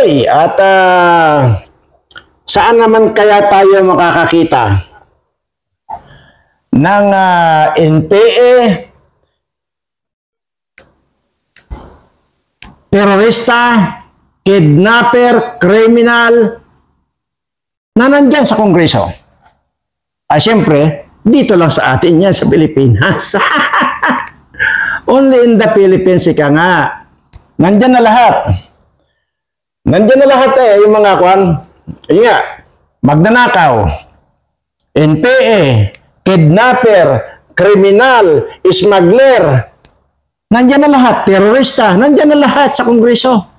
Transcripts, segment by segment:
Okay, at saan naman kaya tayo makakakita ng NPA, terorista, kidnapper, criminal na nandyan sa Kongreso? Siyempre, dito lang sa atin yan sa Pilipinas. Only in the Philippines, ika nga. Nandyan na lahat. Nandyan na lahat yung mga yun nga, magnanakaw, NPA, kidnapper, kriminal, smuggler, nandyan na lahat, terorista, nandyan na lahat sa Kongreso.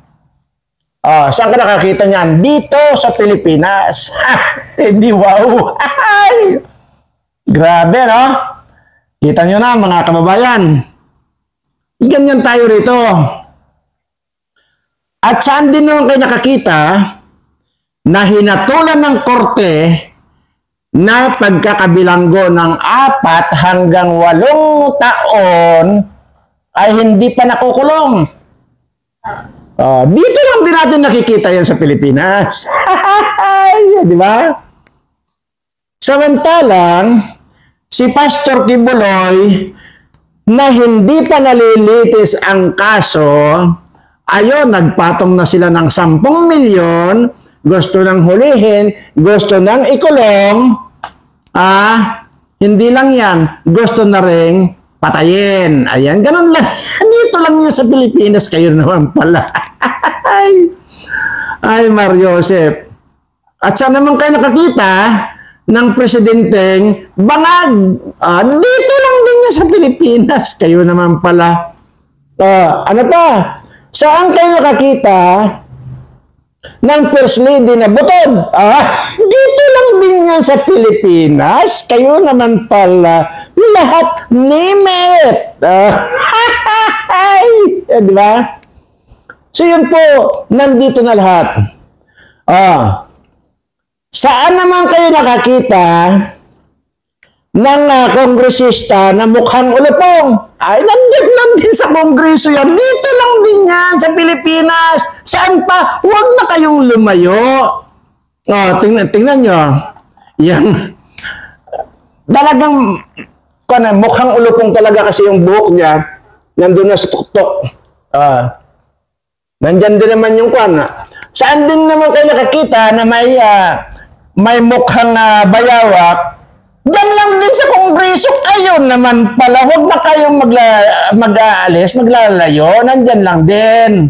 Saan ka nakakita niyan? Dito sa Pilipinas. Hindi wow. Grabe, no? Kita nyo na, mga kababayan. Ganyan tayo rito. At saan din naman kayo nakakita na hinatulan ng korte na pagkakabilanggo ng 4 hanggang 8 taon ay hindi pa nakukulong. Dito lang din natin nakikita yan sa Pilipinas. Di ba? Samantalang, si Pastor Kibuloy na hindi pa nalilitis ang kaso, ayun, nagpatong na sila ng 10 milyon, gusto nang hulihin, gusto nang ikulong, hindi lang yan, gusto na ring patayin. Ayan, ganun lang. Dito lang yan sa Pilipinas, kayo naman pala. Ay, Mario Joseph. At saan naman kayo nakakita ng presidenteng bangag? Dito lang din yan sa Pilipinas, kayo naman pala. Ano pa? Saan kayo nakakita ng First Lady na butod? Dito lang din yan sa Pilipinas. Kayo naman pala. Lahat name it. Di ba? So yun po, nandito na lahat. Saan naman kayo nakakita ng kongresista na mukhang ulupong? Nandyan din sa Kongreso yan. Dito lang din yan sa Pilipinas. Saan pa? Huwag na kayong lumayo. Tingnan nyo. Yan. Talagang mukhang ulupong talaga kasi yung buhok niya. Nandun na sa tuktok. Nandyan din naman yung Saan din naman kayo nakakita na may mukhang bayawak? Diyan lang din sa Kongreso, kayo naman pala. Huwag na kayong mag-aalis, maglalayo. Nandyan lang din.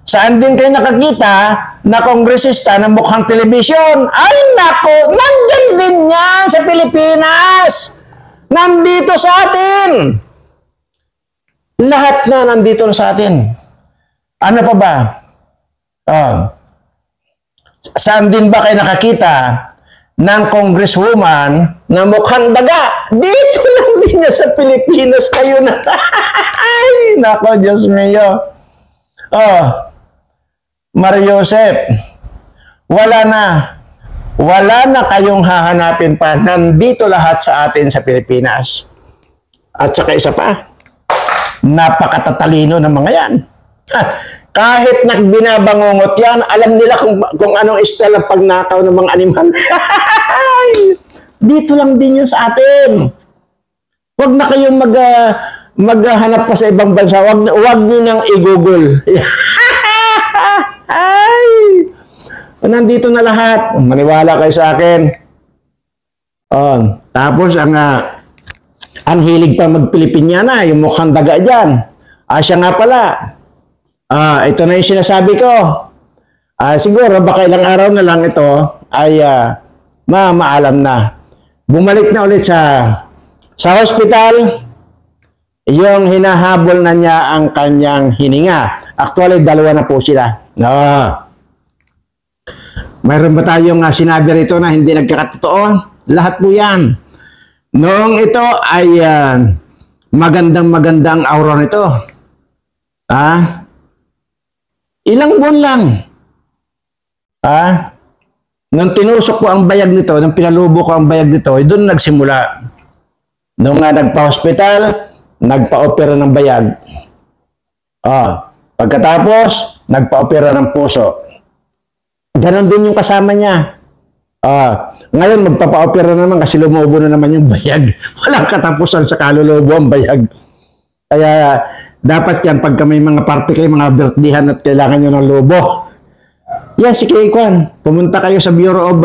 Saan din kayo nakakita na kongresista na mukhang telebisyon? Ay, nako, nandyan din yan sa Pilipinas. Nandito sa atin. Lahat na nandito sa atin. Ano pa ba? Saan din ba kayo nakakita ng congresswoman na mukhang daga? Dito lang din niya sa Pilipinas, kayo na. Ay, nako, Diyos mio. Mario Joseph, wala na kayong hahanapin pa. Nandito lahat sa atin sa Pilipinas. At saka isa pa, napakatatalino ng mga yan. Kahit nagbinabangungot yan, alam nila kung anong style ang pagnakaw ng mga animal. Dito lang din yun sa atin. Huwag na kayong maghanap pa sa ibang bansa. Huwag nyo nang i-google. Nandito na lahat. Maniwala kayo sa akin. Tapos ang hilig pa magpilipinyana, yung mukhang daga dyan. Siya nga pala. Ito na yung sinasabi ko. Siguro baka ilang araw na lang ito ay maalam na. Bumalik na ulit sa hospital. Yung hinahabol na niya ang kanyang hininga. Actually, 2 na po sila. Mayroon ba tayong sinabi rito na hindi nagkakatotoo? Lahat po yan. Noong ito ay magandang aura nito. Ilang buwan lang. Nung tinusok ko ang bayag nito, nung pinalubo ko ang bayag nito, doon nagsimula. Nung nagpa-hospital, nagpa-opera ng bayag. Pagkatapos, nagpa-opera ng puso. Ganon din yung kasama niya. Ngayon, magpapa-opera naman kasi lumubo na naman yung bayag. Walang katapusan sa kalulubo ang bayag. Kaya, dapat yan, pagka may mga party kayo, mga birthdayhan at kailangan nyo ng lobo. Yan, si Kwan. Pumunta kayo sa Bureau of,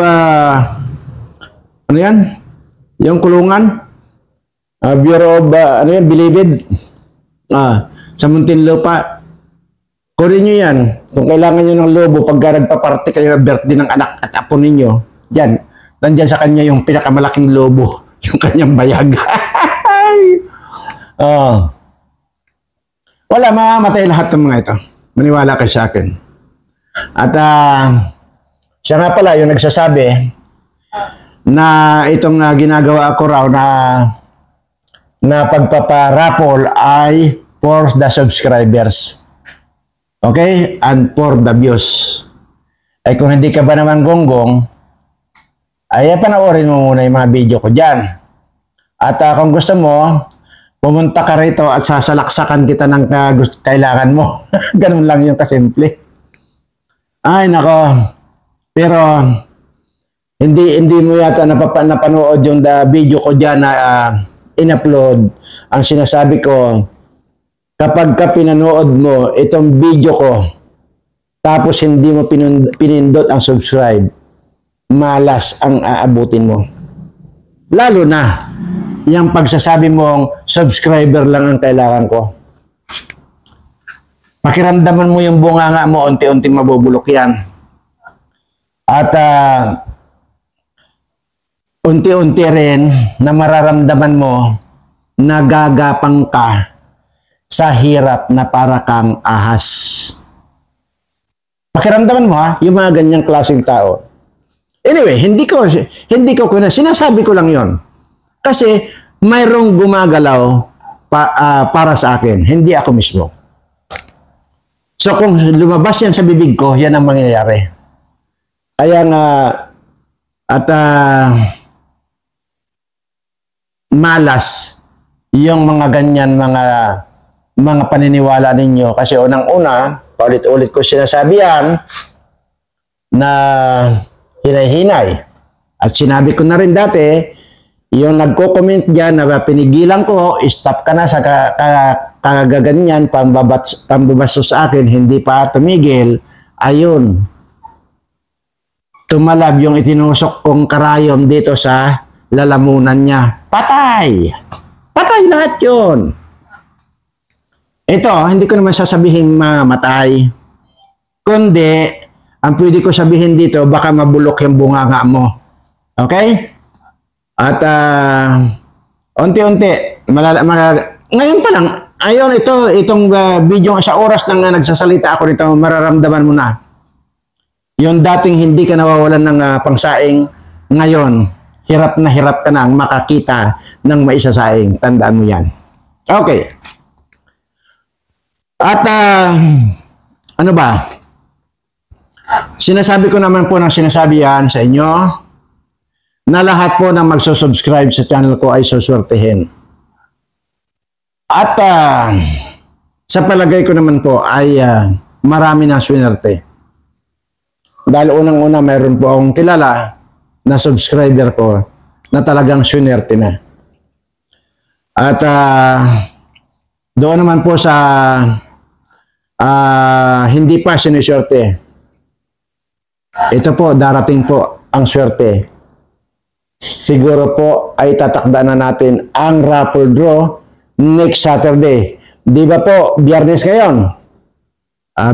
ano yan? Yung kulungan. Bureau of, ano yan, Bilibid. Sa Muntinlupa. Kunin nyo yan. Kung kailangan nyo ng lobo, pagka nagpa-party kayo ng birthday ng anak at apo ninyo, yan, nandyan sa kanya yung pinakamalaking lobo, yung kanyang bayag. Wala, mamamatay lahat ng mga ito. Maniwala kayo sa akin. At siya nga pala yung nagsasabi na itong ginagawa ko raw na pagpaparapol ay for the subscribers. Okay? And for the views. Ay kung hindi ka ba naman gonggong, ay panoorin mo muna yung mga video ko dyan. At kung gusto mo, pumunta ka rito at sasalaksakan kita ng kailangan mo. Ganun lang yung kasimple. Ay, nako. Pero, hindi mo yata napanood yung video ko dyan na in-upload. Ang sinasabi ko, kapag ka pinanood mo itong video ko, tapos hindi mo pinindot ang subscribe, malas ang aabutin mo. Lalo na, yung pagsasabi mong subscriber lang ang kailangan ko. Pakiramdaman mo yung bunganga mo, unti-unting mabubulok yan. At unti-unti rin na mararamdaman mo na gagapang ka sa hirap na para kang ahas. Pakiramdaman mo yung mga ganyang klaseng tao. Anyway, hindi ko sinasabi ko lang yon. Kasi mayroong gumagalaw para sa akin, hindi ako mismo. So kung lumabas yan sa bibig ko, yan ang mangyayari. Kaya nga, at malas yung mga ganyan, mga paniniwala ninyo. Kasi unang-una, paulit-ulit ko sinasabi yan, na hinay-hinay. At sinabi ko na rin dati, yung nagko-comment dyan na pinigilan ko, stop ka na sa kagaganyan, pambabasto sa akin, hindi pa tumigil, ayun. Tumalab yung itinusok kong karayom dito sa lalamunan niya. Patay! Patay lahat yun. Ito, hindi ko naman sasabihin mamatay. Kundi, ang pwede ko sabihin dito, baka mabulok yung bunganga mo. Okay? At unti-unti, ngayon pa lang, ayun, itong video sa oras nang nagsasalita ako nito, mararamdaman mo na. Yung dating hindi ka nawawalan ng pangsaing, ngayon, hirap ka na makakita ng maisasaing. Tandaan mo yan. Okay. At ano ba? Sinasabi ko naman po ng sinasabi yan sa inyo na lahat po ng magsusubscribe sa channel ko ay suswertehin. At sa palagay ko naman po ay marami na swinerte. Dahil unang-una mayroon po akong kilala na subscriber ko na talagang swinerte na. At doon naman po sa hindi pa siniswerte. Ito po, darating po ang swerte. Siguro po ay tatakda na natin ang raffle draw next Saturday. Di ba po, Biyernes ngayon?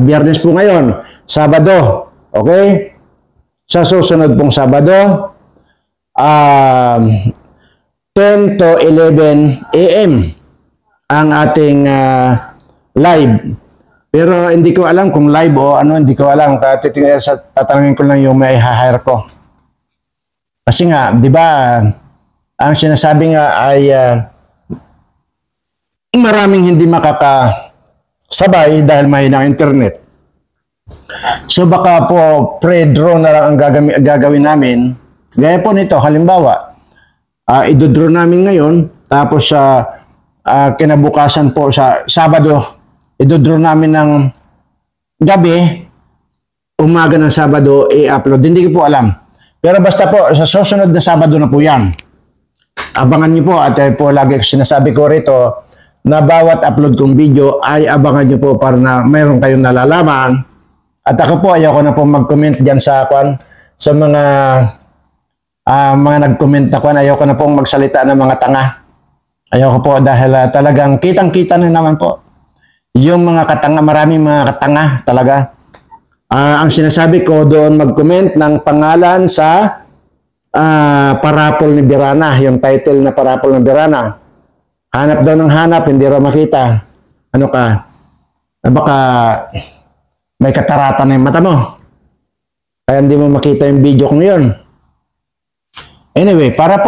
Biyernes po ngayon. Sabado. Okay? Sa susunod pong Sabado, 10 to 11 a.m. ang ating live. Pero hindi ko alam kung live o ano, hindi ko alam. Tatanungin ko lang yung may hire ko. Kasi nga, di ba, ang sinasabi nga ay maraming hindi makakasabay dahil may ng internet. So baka po pre-draw na lang ang gagawin namin. Gaya po nito, halimbawa, idodraw namin ngayon, tapos sa kinabukasan po sa Sabado, idodraw namin ng gabi, umaga ng Sabado, i-upload. Hindi ko po alam. Pero basta po, sa susunod na Sabado na po yan. Abangan niyo po, at po lagi sinasabi ko rito, na bawat upload kong video ay abangan niyo po para na mayroon kayong nalalaman. At ako po, ayoko na po mag-comment dyan sa mga nag-comment na ayoko na pong magsalita ng mga tanga. Ayoko po dahil talagang kitang-kita na naman po. Yung mga katanga, maraming mga katanga talaga. Ang sinasabi ko doon mag-comment ng pangalan sa Parapol ni Birana, yung title na Parapol ni Birana. Hanap daw ng hanap, hindi raw makita. Ano ka? Baka may katarata na yung mata mo. Kaya hindi mo makita yung video kong yun. Anyway, para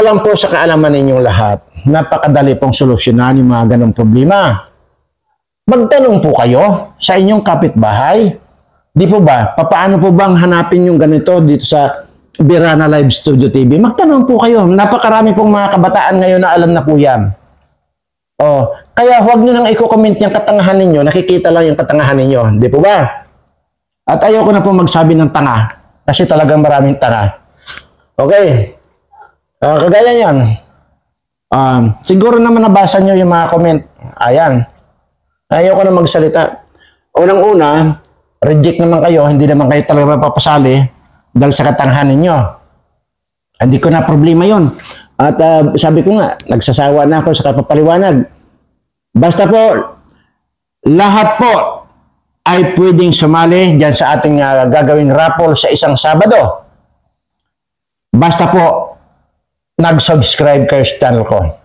lang po sa kaalaman ninyong lahat, napakadali pong solusyonan yung mga ganong problema. Magtanong po kayo sa inyong kapitbahay. Di po ba? Paano po bang hanapin yung ganito dito sa Birana Live Studio TV? Magtanong po kayo. Napakarami pong mga kabataan ngayon na alam na po yan. Kaya huwag nyo nang i-comment yung katangahan ninyo. Nakikita lang yung katangahan ninyo. Di po ba? At ayoko na po magsabi ng tanga. Kasi talagang maraming tanga. Okay. Kagaya yan. Siguro naman nabasa nyo yung mga comment. Ayan. Ayoko na magsalita. Unang-una, reject naman kayo. Hindi naman kayo talaga mapapasali dahil sa katangahan ninyo. Hindi ko na problema yon. At sabi ko nga, nagsasawa na ako sa kapapaliwanag. Basta po, lahat po ay pwedeng sumali dyan sa ating gagawing raffle sa isang Sabado. Basta po, nag-subscribe kayo sa channel ko.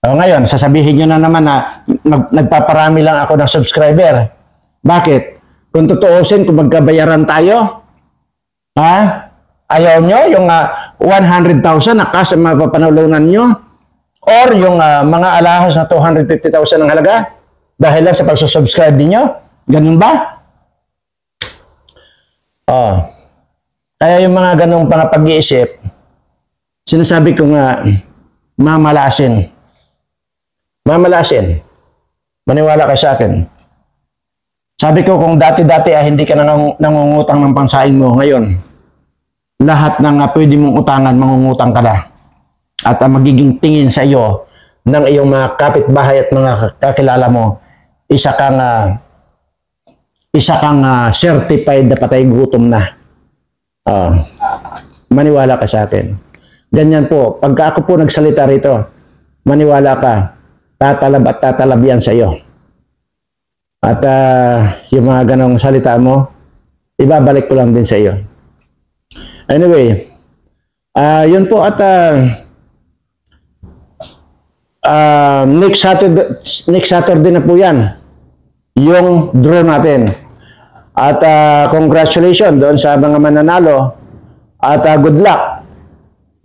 Ngayon, sasabihin nyo na naman na nagpaparami lang ako ng subscriber. Bakit? Kung tutuusin, kung magkabayaran tayo, ayaw nyo yung 100,000 na kas mapapanulunan nyo or yung mga alahas na 250,000 ang halaga dahil lang sa pagsusubscribe ninyo? Ganun ba? Kaya yung mga ganung pag-iisip, sinasabi ko nga, mamalasin. Mamalasin. Maniwala ka sa akin. Sabi ko kung dati-dati hindi ka nangungutang ng pangsaing mo, ngayon, lahat ng pwede mong utangan, mangungutang ka na. At magiging tingin sa iyo ng iyong mga kapitbahay at mga kakilala mo, isa kang certified na patay gutom na. Maniwala ka sa akin. Ganyan po, pagka ako po nagsalita rito, maniwala ka, tatalab at tatalab yan sa iyo. At yung mga ganong salita mo, ibabalik ko lang din sa iyo. Anyway, yun po at next Saturday na po yan, yung draw natin. At congratulations doon sa mga mananalo at good luck.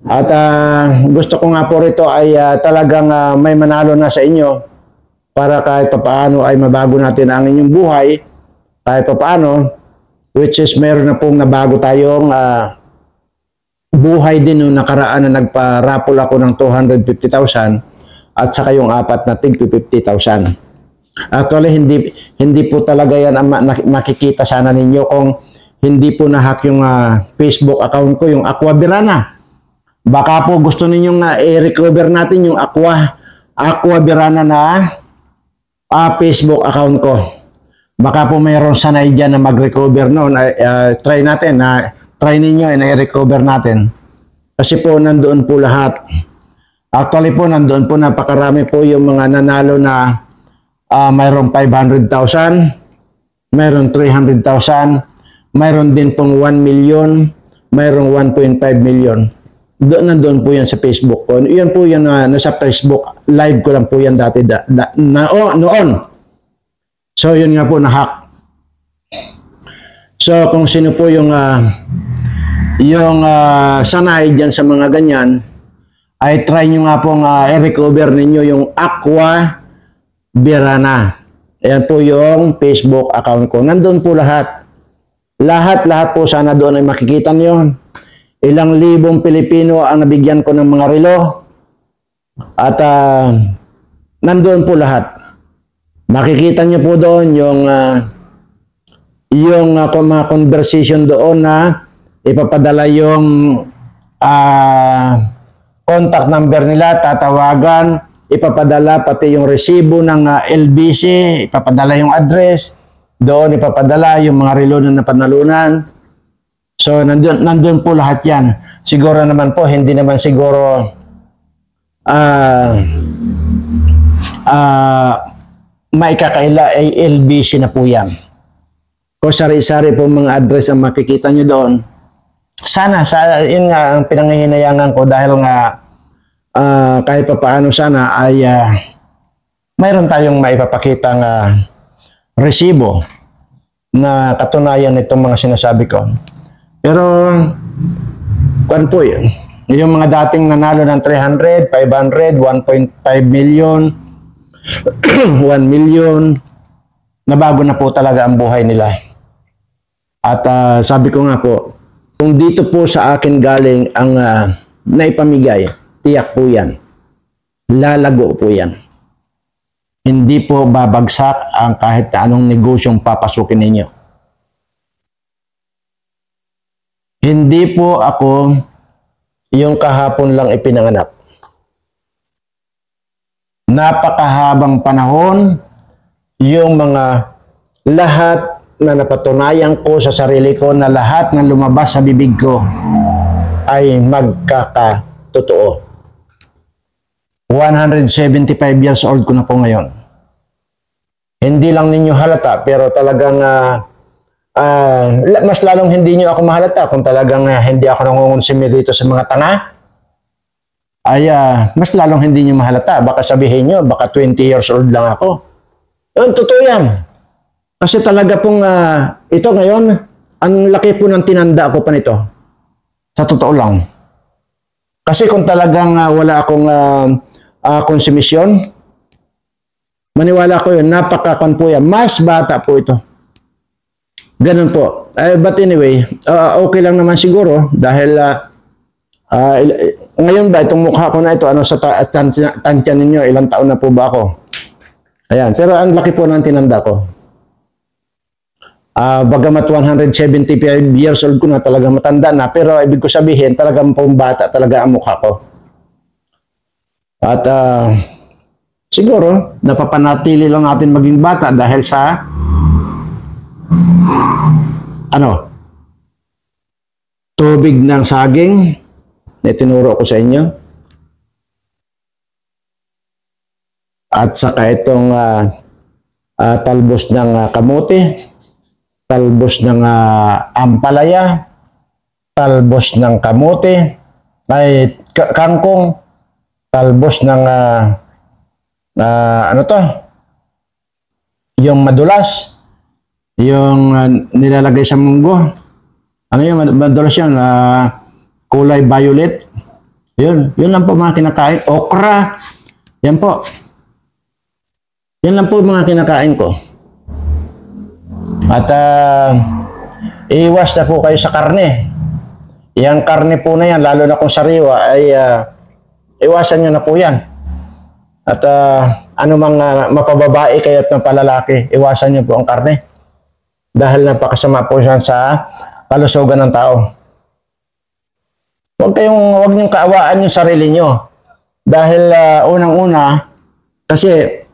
At gusto ko nga po rito ay talagang may manalo na sa inyo para kahit papaano ay mabago natin ang inyong buhay kahit papaano, which is meron na pong nabago tayong buhay din nung nakaraan na nagpa-raffle ako ng 250,000 at saka yung apat na tig 50,000. Actually, hindi po talaga yan ang makikita sana ninyo kung hindi po na-hack yung Facebook account ko, yung Aqua Birana. Baka po gusto ninyong i-recover natin yung Aqua Birana na Facebook account ko. Baka po mayroon sanay dyan na mag-recover noon. Try natin, try ninyo na i-recover natin. Kasi po nandoon po lahat. Actually po nandoon po napakarami po yung mga nanalo na mayroong 500,000, mayroong 300,000, mayroon din pong 1 million, mayroong 1.5 million. Nandoon po yan sa Facebook ko. Yan po yan nasa Facebook. Live ko lang po yan dati noon. So yun nga po na-hack. So kung sino po yung sanay dyan sa mga ganyan, ay try nyo nga pong i-recover ninyo yung Aqua Birana. Ayan po yung Facebook account ko. Nandun po lahat. Lahat po sana doon ay makikita nyo. Ilang libong Pilipino ang nabigyan ko ng mga relo. At nandun po lahat. Makikita nyo po doon yung yung mga conversation doon na ipapadala yung contact number nila, tatawagan, ipapadala pati yung resibo ng LBC, ipapadala yung address, doon ipapadala yung mga relo na napanalunan. So, nandun po lahat yan. Siguro naman po, hindi naman siguro maikakaila ay LBC na po yan. Kung sari-sari po mga address ang makikita nyo doon, sana, yun nga ang pinangihinayangan ko dahil nga kahit pa paano sana ay mayroon tayong maipapakitang resibo na katunayan nitong mga sinasabi ko. Pero, kuwan po yun. Yung mga dating nanalo ng 300, 500, 1.5 million, 1 million, nabago na po talaga ang buhay nila. At sabi ko nga po, kung dito po sa akin galing ang naipamigay, tiyak po yan. Lalago po yan. Hindi po babagsak ang kahit anong negosyong papasukin ninyo. Hindi po ako yung kahapon lang ipinanganak. Napakahabang panahon yung mga lahat na napatunayan ko sa sarili ko na lahat na lumabas sa bibig ko ay magkakatotoo. 175 years old ko na po ngayon. Hindi lang ninyo halata pero talagang mas lalong hindi nyo ako mahalata kung talagang hindi ako nangungonsumi dito sa mga tanga. Ay mas lalong hindi nyo mahalata. Baka sabihin nyo, baka 20 years old lang ako. Yun, totoo yan. Kasi talaga pong ito ngayon, ang laki po ng tinanda ko pa nito. Sa totoo lang. Kasi kung talagang wala akong konsumisyon, maniwala ko yun, napakakon po yan. Mas bata po ito. Ganun po. But anyway, okay lang naman siguro dahil ngayon ba itong mukha ko na ito, ano sa tansya ninyo, ilang taon na po ba ako? Ayan, pero ang laki po ng tinanda ko. Bagamat 175 years old ko na, talagang matanda na, pero ibig ko sabihin, talagang pong bata talaga ang mukha ko. At siguro, napapanatili lang natin maging bata dahil sa tubig ng saging na tinuro ko sa inyo. At saka itong talbos ng kamote, talbos ng ampalaya, talbos ng kamote, ay kangkong, talbos ng yung madulas, yung nilalagay sa munggo. Ano yung madulas yan? Kulay violet. Yun lang po mga kinakain. Okra. Yan po. Yan lang po mga kinakain ko. At iwas na po kayo sa karne. Yang karne po na yan, lalo na kung sariwa, ay iwasan nyo na po yan. At anumang mapababae kayo at mapalalaki, iwasan nyo po ang karne. Dahil napakasama po yan sa kalusugan ng tao. Huwag niyong kaawaan yung sarili nyo. Dahil unang-una, kasi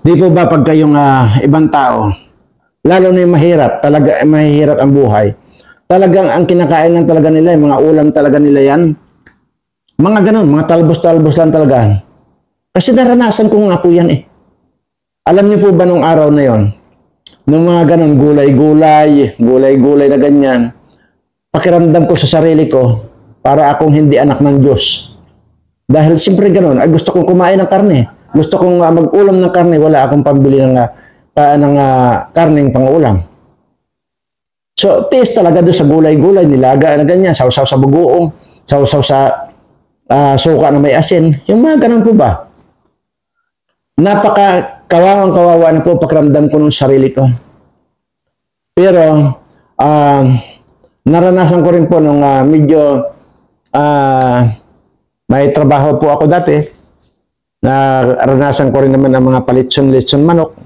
di po ba pag kayong ibang tao, lalo na yung mahirap, talaga mahihirap ang buhay, talagang ang kinakain lang talaga nila, yung mga ulam talaga nila yan, mga ganun, mga talbos-talbos lang talaga. Kasi naranasan ko nga po yan eh. Alam niyo po ba nung araw na yon, nung mga ganun, gulay-gulay na ganyan, pakiramdam ko sa sarili ko, para akong hindi anak ng Diyos. Dahil siyempre ganun, ay gusto kong kumain ng karne. Gusto kong mag-ulam ng karne, wala akong pambili ng karneng pang-ulam. So, taste talaga doon sa gulay-gulay, nilaga na ganyan, sausaw sa bagoong, sausaw sa suka na may asin. Yung mga ganun po ba? Napaka-kawawang-kawawa na po pakiramdam ko ng sarili ko. Pero, naranasan ko rin po nung medyo may trabaho po ako dati. Naranasan ko rin naman ang mga palitson-litson manok,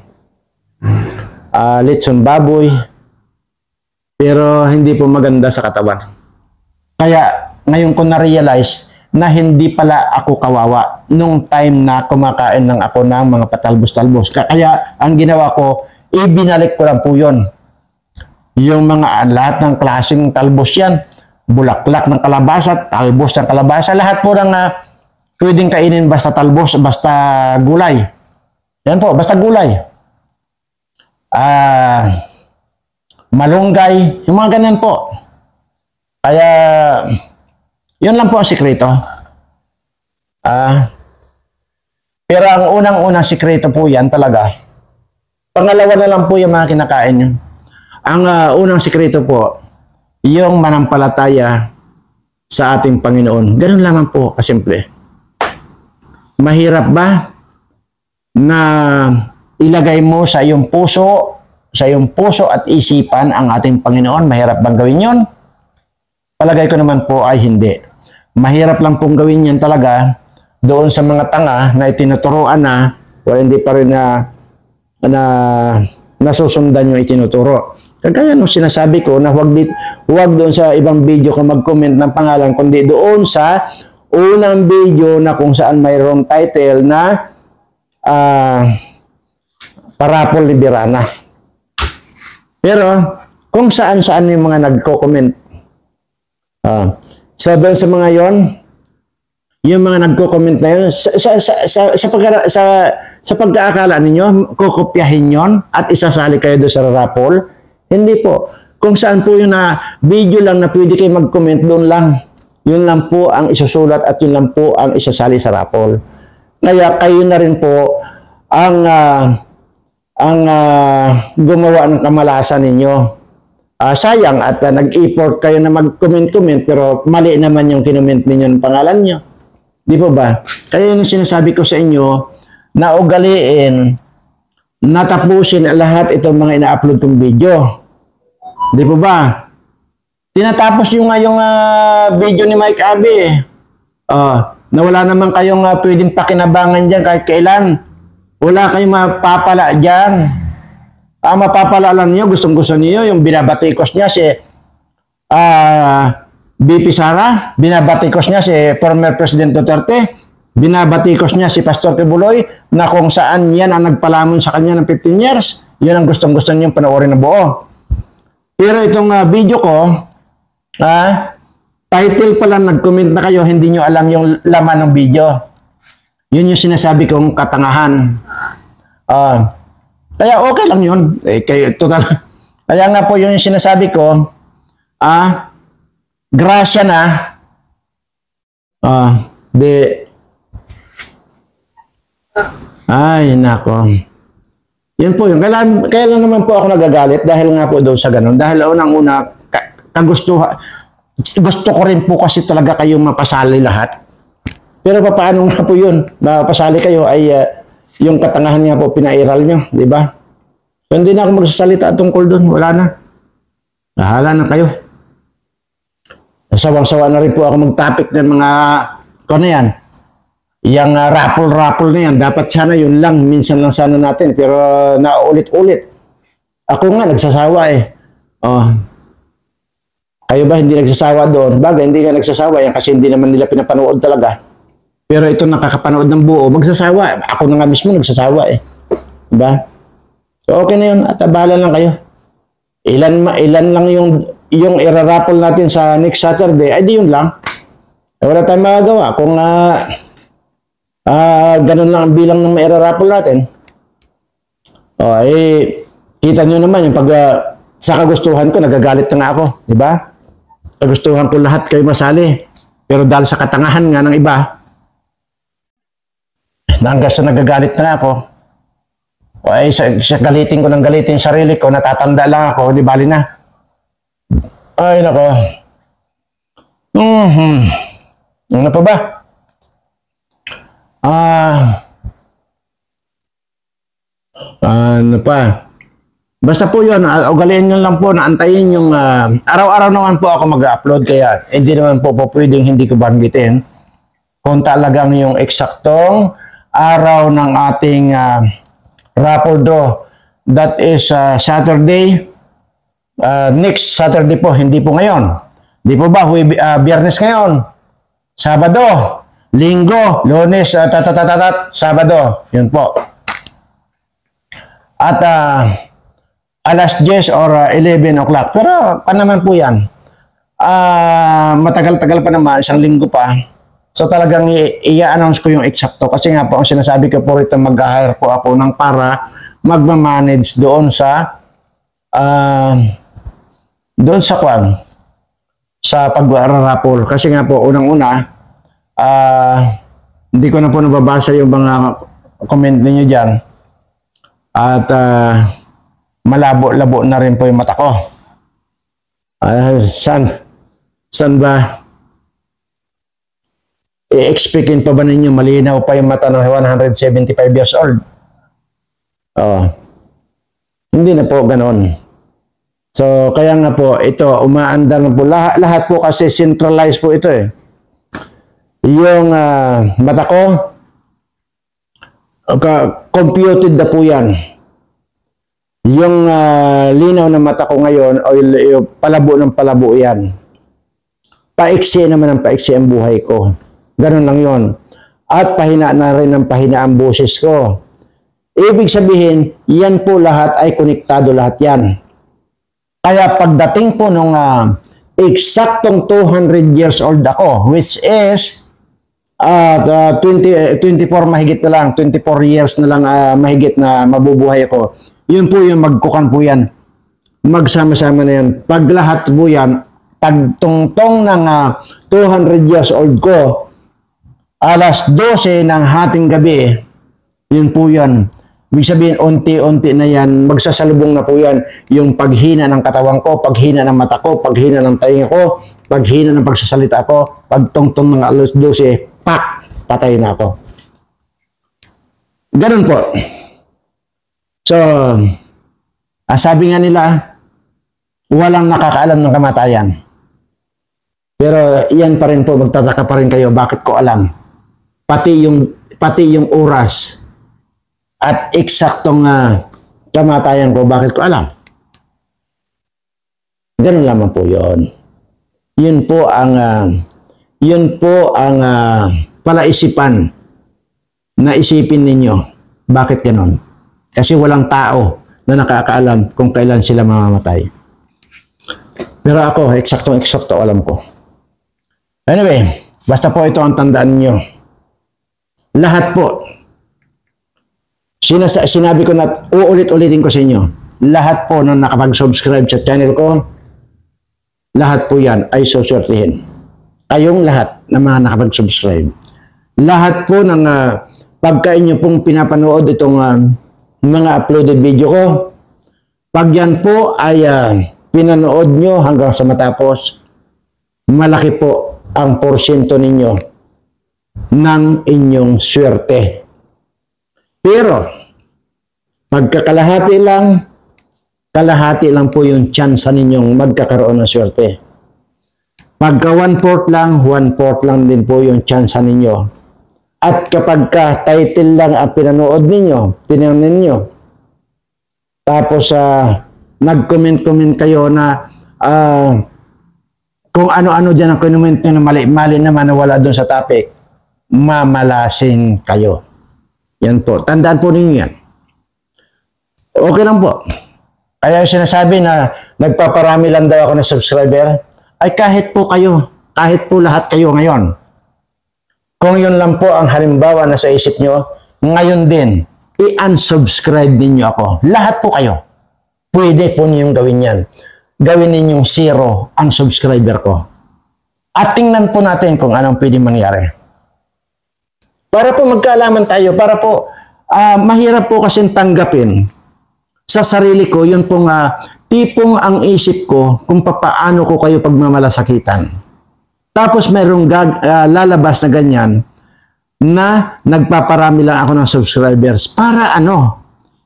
litson baboy, Pero hindi po maganda sa katawan. Kaya ngayon ko na-realize na hindi pala ako kawawa nung time na kumakain lang ako ng mga patalbos-talbos. Kaya ang ginawa ko, ibinalik ko lang po yun. Yung mga lahat ng klaseng talbos yan, bulaklak ng kalabasa, talbos ng kalabasa, lahat po ng pwedeng kainin basta talbos, basta gulay. Yan po, basta gulay. Malunggay, yung mga ganyan po. Kaya, yun lang po ang sikreto. Pero ang unang-unang sikreto po yan talaga. Pangalawa na lang po yung mga kinakain nyo. Ang unang sikreto po, yung manampalataya sa ating Panginoon. Ganun lamang po, kasimple. Mahirap ba na ilagay mo sa iyong puso at isipan ang ating Panginoon? Mahirap bang gawin yon? Palagay ko naman po ay hindi. Mahirap lang pong gawin yan talaga doon sa mga tanga na itinuturoan na o hindi pa rin na nasusundan yung itinuturo. Kagaya nung sinasabi ko na huwag doon sa ibang video kung mag-comment ng pangalan, kundi doon sa unang video na kung saan mayroong title na Parapol ni Birana. Pero kung saan-saan yung mga nagko-comment. So doon sa mga yon, yung mga nagko-comment na yun, sa pagkaakala ninyo, kukopyahin yon at isasali kayo doon sa Rapol. Hindi po. Kung saan po yung video lang na pwede kayo mag-comment, doon lang. Yun lang po ang isusulat at yun lang po ang isasali sa Rapol. Kaya kayo na rin po ang gumawa ng kamalasan ninyo. Sayang at nag-effort kayo na mag-comment-comment pero mali naman yung kinomment ninyo ng pangalan nyo. Di po ba? Kaya yung sinasabi ko sa inyo na ugaliin, natapusin lahat itong mga ina-upload kong video. Di po ba? Tinatapos yung video ni Mike Abe. Na wala naman kayong pwedeng pakinabangan dyan kahit kailan. Wala kayong mapapala dyan. Mapapala lang niyo, gustong-gusto niyo yung binabatikos niya si BP Sara, binabatikos niya si former President Duterte, binabatikos niya si Pastor Kibuloy na kung saan yan ang nagpalamon sa kanya ng 15 years. Yun ang gustong-gusto niyong panoorin na buo. Pero itong video ko, title pa lang, nag-comment na kayo, hindi nyo alam yung laman ng video. Yun yung sinasabi kong katangahan. Kaya okay lang yun. Kaya nga po yun yung sinasabi ko, grasya na, ay, nako. Yun po yun. Kaya lang naman po ako nagagalit dahil nga po doon sa ganun. Dahil unang-una, gusto ko rin po kasi talaga kayong mapasali lahat. Pero paano nga po yun? Mapasali kayo ay yung katangahan nga po pinairal nyo, di ba? So, hindi na ako magsasalita tungkol doon. Wala na. Nahala na kayo. Sawang-sawa na rin po ako mag-topic ng mga ano yan. Yung raffle na yan. Dapat sana yun lang. Minsan lang sana natin. Pero naulit-ulit. Ako nga nagsasawa eh. Kayo ba hindi nagsasawa doon? Bagay, hindi ka nagsasawa yan kasi hindi naman nila pinapanood talaga. Pero ito nakakapanood ng buo, magsasawa. Ako na nga mismo nagsasawa eh. Diba? So okay na yun. At abala lang kayo. Ilan lang yung iraraffle natin sa next Saturday, ay di yun lang. Wala tayong magagawa. Kung ganun lang ang bilang ng mairaraffle natin. Kita nyo naman yung sa kagustuhan ko, nagagalit na nga ako. Diba? Kagustuhan ko lahat kayo masali. Pero dahil sa katangahan nga ng iba, hanggang sa nagagalit na ako, sa galitin ko ng galitin sarili ko, natatanda lang ako, di bali na. Ay, nako. Ano pa ba? Ano pa? Basta po yun, ugaliin nyo lang po na antayin yung araw-araw naman po ako mag-upload kaya hindi naman po pwedeng hindi ko banggitin kung talagang yung eksaktong araw ng ating raffle draw. That is Saturday, Next Saturday po, hindi po ngayon. Di po ba, Biyernes ngayon, Sabado, Linggo, Lunes, Sabado. Yun po. At alas 10 or 11 o'clock. Pero pa naman po yan. Matagal-tagal pa naman, isang linggo pa. So talagang i-announce ko yung eksakto. Kasi nga po, ang sinasabi ko po rito, mag-hire po ako ng para magmamanage doon sa sa pag-rapol. Kasi nga po, unang-una, hindi ko na po nababasa yung mga comment ninyo dyan. At malabo-labo na rin po yung mata ko. Saan ba? I-expectin pa ba ninyo malinaw pa yung mata ng 175 years old? Hindi na po ganon. So, kaya nga po, ito, umaandar na po. Lahat po kasi centralized po ito eh. Yung mata ko, computed na po yan. Yung linaw ng mata ko ngayon, o yung palabo ng palabo yan. Paiksi naman ang paiksi ang buhay ko. Ganon lang yon. At pahina na rin ang pahina ang boses ko. Ibig sabihin, yan po lahat ay konektado lahat yan. Kaya pagdating po nung eksaktong 200 years old ako, which is 24 mahigit na lang, 24 years na lang mahigit na mabubuhay ako. Yun po yung magkukan po yan. Magsama-sama na yan. Pag lahat po yan, pagtungtong ng 200 years old ko, alas 12 ng hating gabi, yun po yan. Ibig sabihin, unti-unti na yan, magsasalubong na po yan, yung paghina ng katawan ko, paghina ng mata ko, paghina ng tainga ko, paghina ng pagsasalita ko, pagtungtong ng alas 12, pak, patay na ako. Ganun po. So, sabi nga nila, walang nakakaalam ng kamatayan. Pero yan pa rin po, magtataka pa rin kayo, bakit ko alam? Pati yung oras at eksaktong kamatayan ko, bakit ko alam? Ganun lamang po yun. Yun po ang palaisipan na isipin ninyo. Bakit ganun? Kasi walang tao na nakakaalam kung kailan sila mamamatay. Pero ako, eksaktong-eksakto alam ko. Anyway, basta po ito ang tandaan niyo. Lahat po, sinabi ko na uulit-ulitin ko sa inyo, lahat po na nakapag-subscribe sa channel ko, lahat po yan ay suswertihin. Kayong lahat na mga nakapag-subscribe. Lahat po ng pagka inyo pong pinapanood itong mga uploaded video ko, pag yan po ay pinanood nyo hanggang sa matapos, malaki po ang porsyento ninyo ng inyong swerte. Pero, pagkakalahati lang po yung chance ninyong magkakaroon ng swerte. Pagka 1/4 lang, 1/4 lang din po yung chance ninyo. At kapag title lang ang pinanood ninyo, tinignan ninyo, tapos nag-comment kayo na kung ano-ano dyan ang comment nyo na mali naman na wala doon sa topic, mamalasing kayo. Yan po. Tandaan po ninyo yan. Okay lang po. Kaya sinasabi na nagpaparami lang daw ako ng subscriber, ay kahit po kayo, kahit po lahat kayo ngayon. Kung yun lang po ang halimbawa na sa isip nyo, ngayon din, i-unsubscribe ninyo ako. Lahat po kayo. Pwede po ninyong gawin yan. Gawin ninyong 0 ang subscriber ko. At tingnan po natin kung anong pwede mangyari. Para po magkaalaman tayo, para po mahirap po kasing tanggapin sa sarili ko, yun pong tipong ang isip ko kung paano ko kayo pagmamalasakitan. Tapos mayroong lalabas na ganyan na nagpaparami lang ako ng subscribers. Para ano?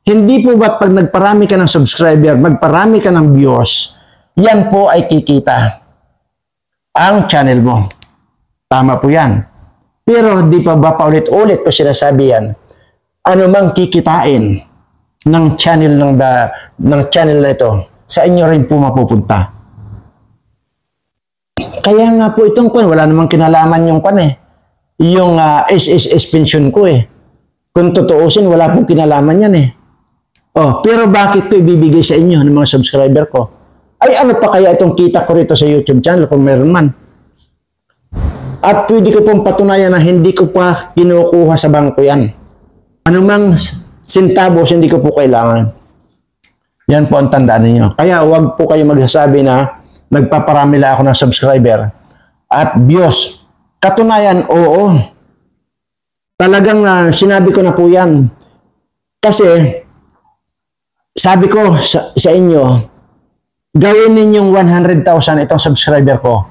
Hindi po ba't pag nagparami ka ng subscriber, magparami ka ng views, yan po ay kikita ang channel mo. Tama po yan. Pero di pa ba paulit-ulit ko sinasabi yan, ano mang kikitain ng channel na ito, sa inyo rin po mapupunta. Kaya nga po itong kwan, wala namang kinalaman yung kwan eh. Yung SSS pension ko eh. Kung tutuusin, wala pong kinalaman yan eh. Oh, pero bakit ko ibibigay sa inyo ng mga subscriber ko? Ay ano pa kaya itong kita ko rito sa YouTube channel kung meron man? At pwede ko pong patunayan na hindi ko pa kinukuha sa bangko yan. Anumang centavos hindi ko po kailangan. Yan po ang tandaan ninyo. Kaya huwag po kayo magsasabi na nagpaparami lang ako ng subscriber at views. Katunayan, oo. Talagang sinabi ko na po yan. Kasi, sabi ko sa inyo, gawin ninyong 100,000 itong subscriber ko,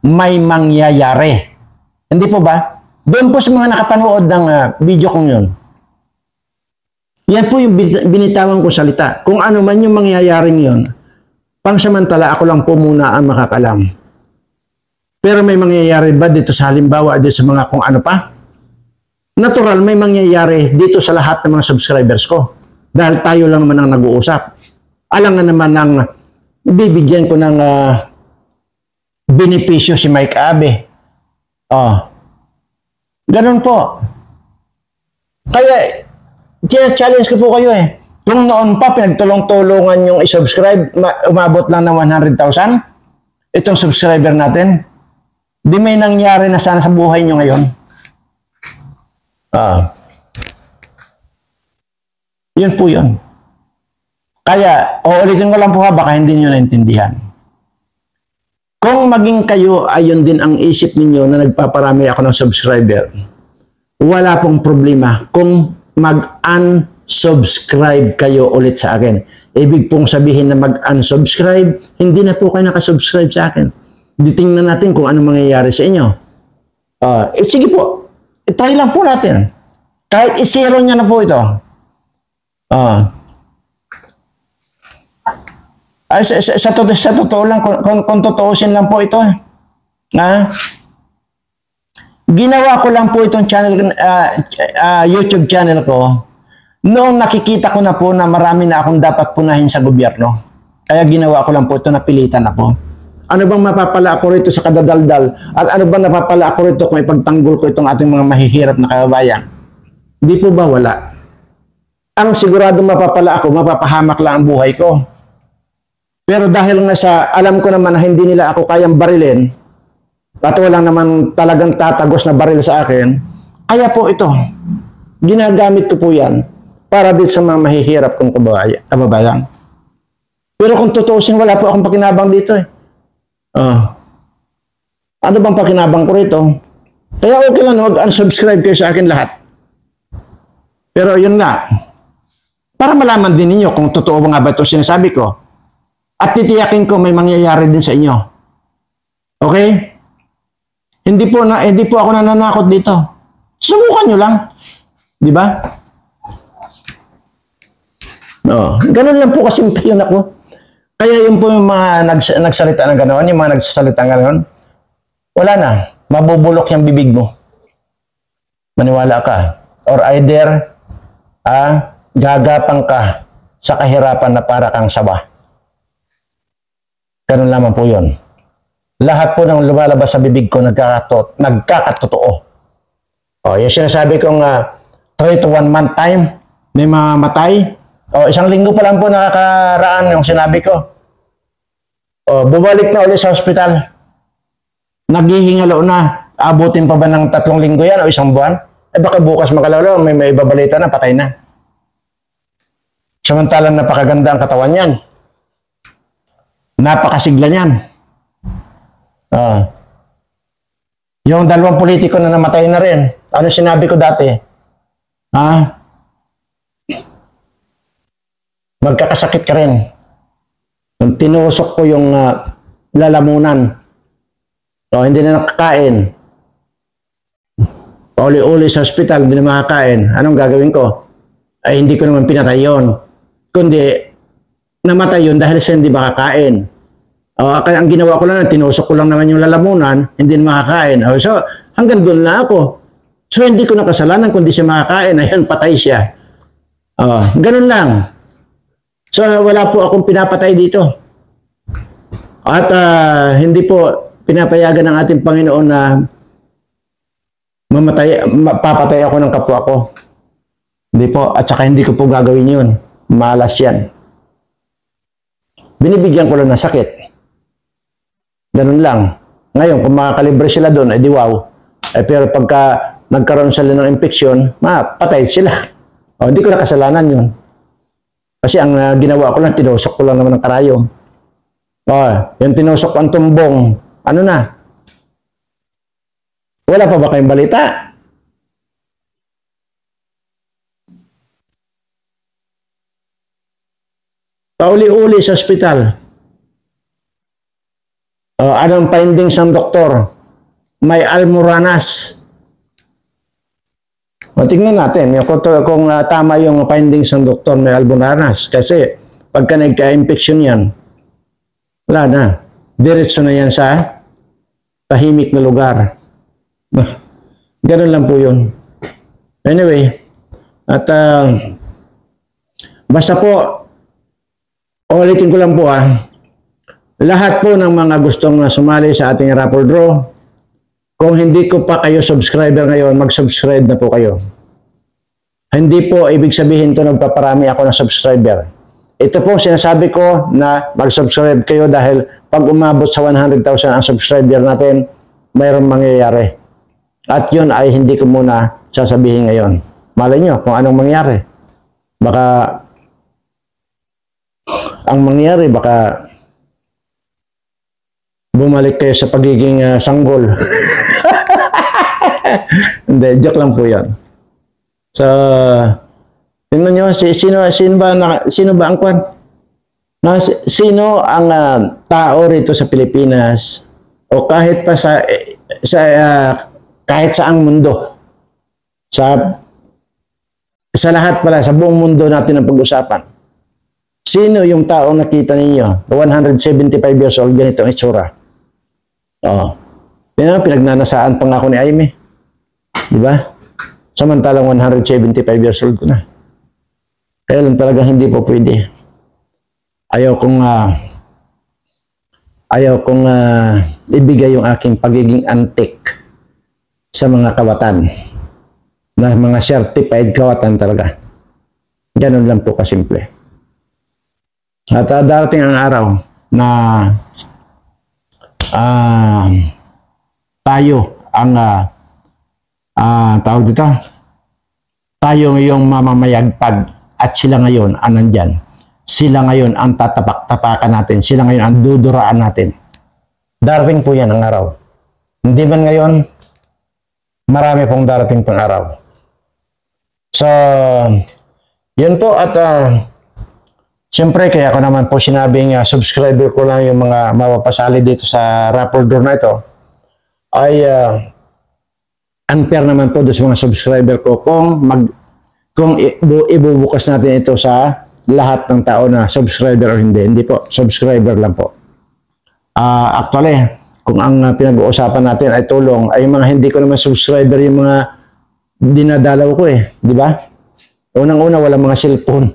may mangyayari. Hindi po ba? Doon po sa mga nakapanood ng video kong yun. Yan po yung binitawan ko salita. Kung ano man yung mangyayaring yun, pangsamantala ako lang po muna ang makakalam. Pero may mangyayari ba dito sa halimbawa dito sa mga kung ano pa? Natural may mangyayari dito sa lahat ng mga subscribers ko. Dahil tayo lang naman ang nag-uusap. Alangan naman ng bibigyan ko ng benepisyo si Mike Abe. Oh. Ganun po. Kaya, challenge ko po kayo eh. Kung noon pa pinagtulong-tulungan yung i-subscribe, umabot lang ng 100,000, itong subscriber natin, di may nangyari na sana sa buhay nyo ngayon. Yun po yun. Kaya, uulitin ko lang po baka hindi nyo naintindihan. Kung maging kayo, ayun din ang isip ninyo na nagpaparami ako ng subscriber, wala pong problema kung mag-unsubscribe kayo ulit sa akin. Ibig pong sabihin na mag-unsubscribe, hindi na po kayo nakasubscribe sa akin. Ditingnan natin kung ano mangyayari sa inyo. Sige po, try lang po natin. Kahit i-zero niya na po ito. Sa totoo lang, kung totoosin lang po ito. Ginawa ko lang po itong channel, YouTube channel ko noong nakikita ko na po na marami na akong dapat punahin sa gobyerno. Kaya ginawa ko lang po ito, napilitan ako. Ano bang mapapala ako rito sa kadadaldal? At ano bang napapala ako rito kung ipagtanggol ko itong ating mga mahihirap na kababayan? Hindi po ba wala? Ang sigurado mapapala ako, mapapahamak lang ang buhay ko. Pero dahil nga sa alam ko naman na hindi nila ako kayang barilin, at walang naman talagang tatagos na baril sa akin, kaya po ito, ginagamit ko po yan para dito sa mga mahihirap kong kababayan. Pero kung tutuusin, wala po akong pakinabang dito eh. Ano bang pakinabang ko rito? Kaya okay lang, mag-unsubscribe kayo sa akin lahat. Pero yun nga, para malaman din ninyo kung totoo ba nga ba ito sinasabi ko. At titiyakin ko may mangyayari din sa inyo. Okay? Hindi po ako nananakot dito. Subukan nyo lang. Di ba? Ganun lang po kasi yun ako. Kaya yun po yung mga nagsalita ng gano'n, yung mga nagsasalita ng gano'n, wala na. Mabubulok yung bibig mo. Maniwala ka. Or either, gagapang ka sa kahirapan na para kang saba. Ganun lamang po yun. Lahat po ng lumalabas sa bibig ko nagkakatotoo. Yung sinasabi kong 3 to 1 month time, may mamatay. Isang linggo pa lang po nakakaraan yung sinabi ko. Bumalik na ulit sa hospital. Naghihingalo na. Abutin pa ba ng 3 linggo yan o 1 buwan? Baka bukas makalalo, may ibabalita na, patay na. Samantalang napakaganda ang katawan niyan. Napakasigla niyan. Yung 2 politiko na namatay na rin. Ano sinabi ko dati? Magkakasakit ka rin. Tinusok ko yung lalamunan. Hindi na nakakain. Uli-uli sa hospital, hindi na makakain. Anong gagawin ko? Ay hindi ko naman pinatay yun. Kundi namatay yun dahil siya hindi makakain. Kaya ang ginawa ko lang, tinusok ko lang naman yung lalamunan, hindi na makakain. So hanggang doon na ako. So hindi ko nakasalanan kundi siya makakain. Ayun, patay siya. Ganun lang. So wala po akong pinapatay dito. At hindi po pinapayagan ng ating Panginoon na papatay ako ng kapwa ko. Hindi po. At saka hindi ko po gagawin yun. Malas yan. Binibigyan ko lang ng sakit. Ganun lang. Ngayon, kung makakalibre sila doon, di wow. Pero pagka nagkaroon sila ng infeksyon, patay sila. Hindi ko na kasalanan yun. Kasi ang ginawa ko lang, tinusok ko lang naman ng karayom. Yung tinusok ang tumbong, ano na? Wala pa ba kayong balita? Pauli-uli sa ospital. Anong findings ng doktor? May almoranas. Tingnan natin kung tama yung findings ng doktor, may almoranas. Kasi pagka nagka-infection yan, wala na. Diretso na yan sa tahimik na lugar. Ganun lang po yun. Anyway, at basta po, ulitin ko lang po lahat po ng mga gustong sumali sa ating raffle draw, kung hindi ko pa kayo subscriber ngayon, mag-subscribe na po kayo. Hindi po ibig sabihin to nagpaparami ako ng subscriber. Ito po sinasabi ko na mag-subscribe kayo dahil pag umabot sa 100,000 ang subscriber natin, mayroong mangyayari. At yun ay hindi ko muna sasabihin ngayon. Malay nyo kung anong mangyari. Baka ang mangyari, baka bumalik kayo sa pagiging sanggol. Hindi, joke lang po yan. So, tingnan nyo, sino ba ang kwan? Sino ang tao rito sa Pilipinas o kahit pa kahit saang mundo, sa lahat pala, sa buong mundo natin ang pag-usapan. Sino yung taong nakita ninyo? 175 years old, ganitong itsura. Pinagnanasaan pa nga ako ni Aimee. Diba? Samantalang 175 years old ko na. Kaya lang talaga hindi po pwede. Ayaw kong ibigay yung aking pagiging antik sa mga kawatan. Na mga certified kawatan talaga. Ganun lang po kasimple. At darating ang araw na tayo ang tawag dito, tayo ngayong mamamayagpag at sila ngayon ang nandyan. Sila ngayon ang tatapak-tapakan natin. Sila ngayon ang duduraan natin. Darating po yan ang araw. Hindi man ngayon, marami pong darating pang araw. So, yun po at siyempre, kaya ko naman po sinabing subscriber ko lang yung mga mapapasali dito sa raffle draw na ito ay unfair naman po doon sa mga subscriber ko kung ibubukas natin ito sa lahat ng tao na subscriber o hindi. Hindi po, subscriber lang po. Actually, kung ang pinag-uusapan natin ay tulong, ay yung mga hindi ko naman subscriber, yung mga dinadalaw ko di ba? Unang-una, walang mga cellphone.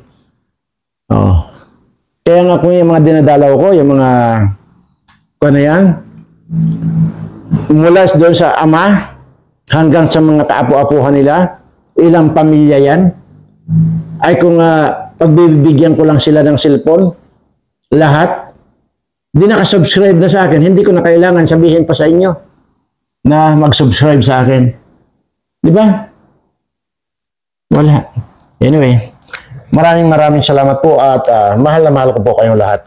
Kaya nga kung yung mga dinadalaw ko, yung mga yan, mula doon sa ama hanggang sa mga kaapu-apuhan nila, ilang pamilya yan, ay kung pagbibigyan ko lang sila ng cellphone, lahat, di nakasubscribe na sa akin, hindi ko na kailangan sabihin pa sa inyo na mag-subscribe sa akin. Di ba? Wala. Anyway, maraming salamat po at mahal na mahal ko po kayong lahat.